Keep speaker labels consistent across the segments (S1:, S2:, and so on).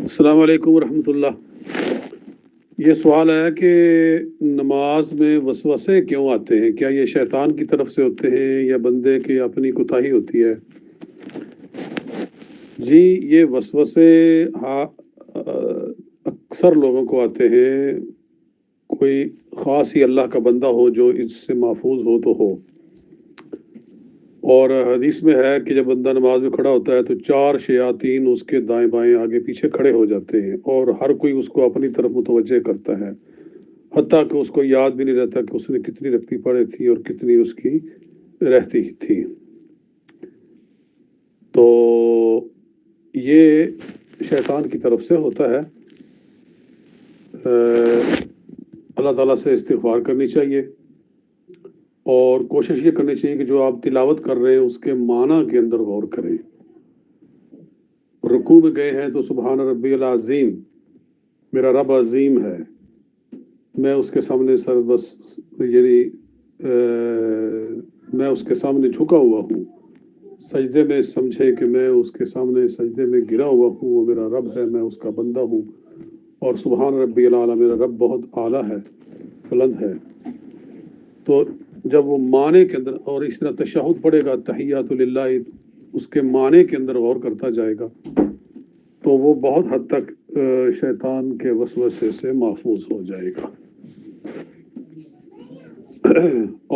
S1: السلام علیکم ورحمۃ اللہ۔ یہ سوال ہے کہ نماز میں وسوسے کیوں آتے ہیں؟ کیا یہ شیطان کی طرف سے ہوتے ہیں یا بندے کی اپنی کوتاہی ہوتی ہے؟ جی، یہ وسوسے اکثر لوگوں کو آتے ہیں، کوئی خاص ہی اللہ کا بندہ ہو جو اس سے محفوظ ہو تو ہو۔ اور حدیث میں ہے کہ جب بندہ نماز میں کھڑا ہوتا ہے تو 4 شیاطین اس کے دائیں بائیں آگے پیچھے کھڑے ہو جاتے ہیں اور ہر کوئی اس کو اپنی طرف متوجہ کرتا ہے، حتیٰ کہ اس کو یاد بھی نہیں رہتا کہ اس نے کتنی رکعتیں پڑھی تھی اور کتنی اس کی رہتی تھی۔ تو یہ شیطان کی طرف سے ہوتا ہے۔ اللہ تعالیٰ سے استغفار کرنی چاہیے اور کوشش یہ کرنی چاہیے کہ جو آپ تلاوت کر رہے ہیں اس کے معنی کے اندر غور کریں۔ رکوع میں گئے ہیں تو سبحان ربی العظیم، میرا رب عظیم ہے، میں اس کے سامنے میں اس کے سامنے جھکا ہوا ہوں۔ سجدے میں سمجھے کہ میں اس کے سامنے سجدے میں گرا ہوا ہوں، وہ میرا رب ہے، میں اس کا بندہ ہوں، اور سبحان ربی العالی، میرا رب بہت اعلیٰ ہے، بلند ہے۔ تو جب وہ معنی کے اندر، اور اس طرح تشہد پڑھے گا تحیات للہ، اس کے معنی کے اندر غور کرتا جائے گا تو وہ بہت حد تک شیطان کے وسوسے سے محفوظ ہو جائے گا۔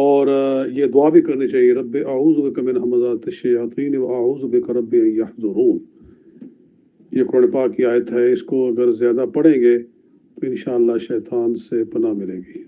S1: اور یہ دعا بھی کرنی چاہیے، رب اعوذ بک من ہمزات الشیاطین واعوذ بک رب ان یحضرون۔ یہ قرآن پاک کی آیت ہے، اس کو اگر زیادہ پڑھیں گے تو انشاءاللہ شیطان سے پناہ ملے گی۔